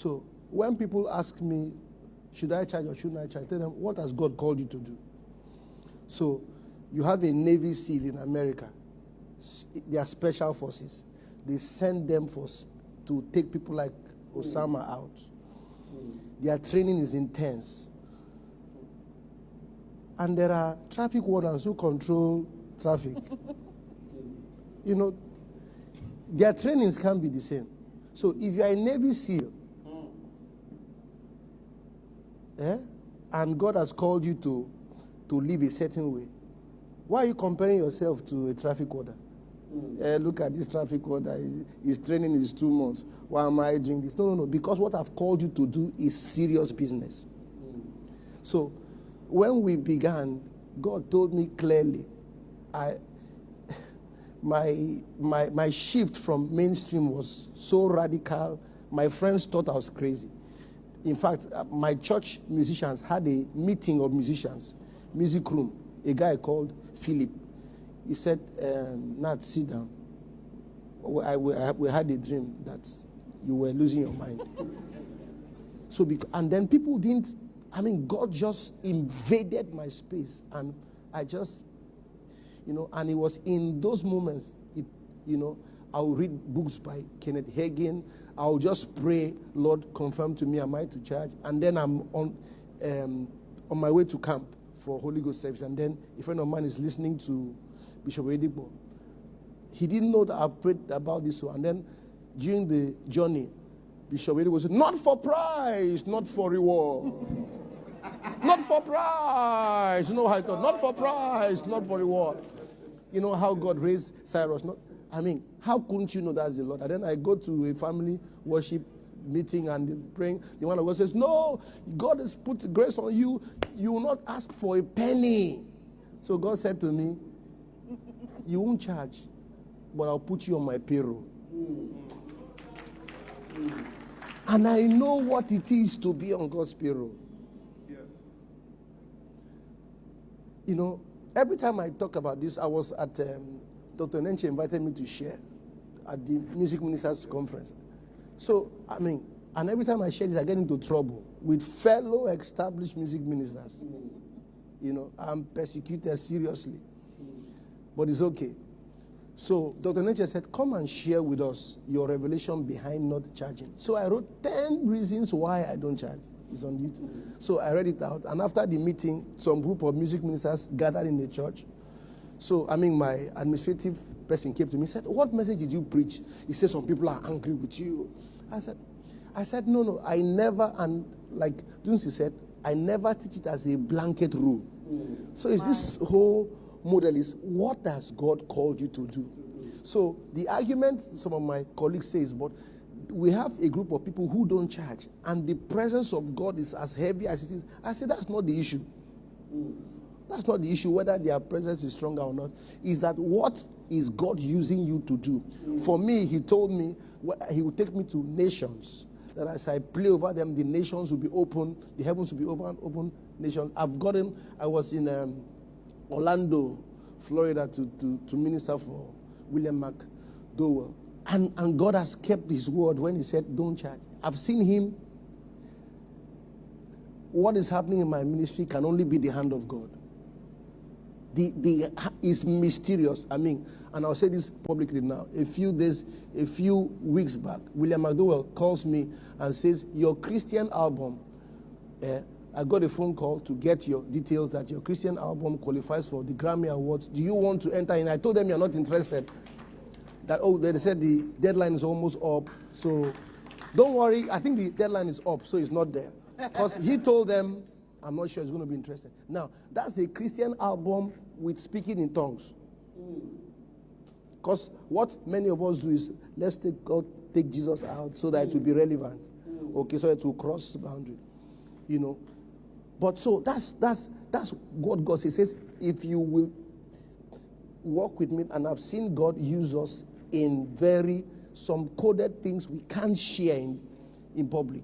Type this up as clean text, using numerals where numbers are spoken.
So when people ask me, should I charge or shouldn't I charge, I tell them, what has God called you to do? So you have a Navy SEAL in America. They are special forces. They send them to take people like Osama out. Their training is intense. And there are traffic wardens who control traffic. You know, their trainings can't be the same. So if you are a Navy SEAL, and God has called you to live a certain way, why are you comparing yourself to a traffic warden? Look at this traffic warden. His training is 2 months. Why am I doing this? No. Because what I've called you to do is serious business. So when we began, God told me clearly, my shift from mainstream was so radical, my friends thought I was crazy. In fact, my church musicians had a meeting of musicians, music room, a guy called Philip. He said, Nat, sit down. We had a dream that you were losing your mind. And then people didn't, God just invaded my space. And I just, and it was in those moments, I'll read books by Kenneth Hagin. I'll just pray, Lord, confirm to me, am I to charge? And then I'm on my way to camp for Holy Ghost service. And then a friend of mine is listening to Bishop Edipo. He didn't know that I've prayed about this one. And then during the journey, Bishop Edipo said, not for prize, not for reward. Not for prize. You know how I thought, not for prize, not for reward. You know how God raised Cyrus. How couldn't you know that's the Lord? And then I go to a family worship meeting and praying. The one of God says, no, God has put grace on you. You will not ask for a penny. So God said to me, you won't charge, but I'll put you on my payroll. And I know what it is to be on God's payroll. Yes. Every time I talk about this, I was at Dr. Nenche invited me to share at the Music Ministers Conference. So, and every time I share this, I get into trouble with fellow established music ministers. I'm persecuted seriously. But it's okay. So Dr. Nenche said, come and share with us your revelation behind not charging. So I wrote 10 reasons why I don't charge. It's on YouTube. So I read it out. And after the meeting, some group of music ministers gathered in the church. So, my administrative person came to me and said, what message did you preach? He said, some people are angry with you. I said, no, I never, and like Dunsi said, I never teach it as a blanket rule. So it's this whole model is, what has God called you to do? So the argument some of my colleagues say is, but we have a group of people who don't charge, and the presence of God is as heavy as it is. I said, that's not the issue. That's not the issue, whether their presence is stronger or not. Is that what is God using you to do? For me, he told me he would take me to nations. That as I play over them, the nations will be open, the heavens will be open nations. I was in Orlando, Florida to minister for William McDowell. And God has kept his word when he said, don't charge. I've seen him. What is happening in my ministry can only be the hand of God. Is mysterious. And I'll say this publicly now. A few weeks back, William McDowell calls me and says, your Christian album, I got a phone call to get your details that your Christian album qualifies for the Grammy Awards. Do you want to enter in? I told them you're not interested. They said the deadline is almost up. So don't worry. I think the deadline is up, so it's not there. Because he told them, I'm not sure he's going to be interested. Now, that's a Christian album with speaking in tongues. Because what many of us do is, let's take Jesus out so that it will be relevant. Okay, so it will cross the boundary. But so that's what God says. He says, if you will walk with me, and I've seen God use us in some coded things we can't share in public.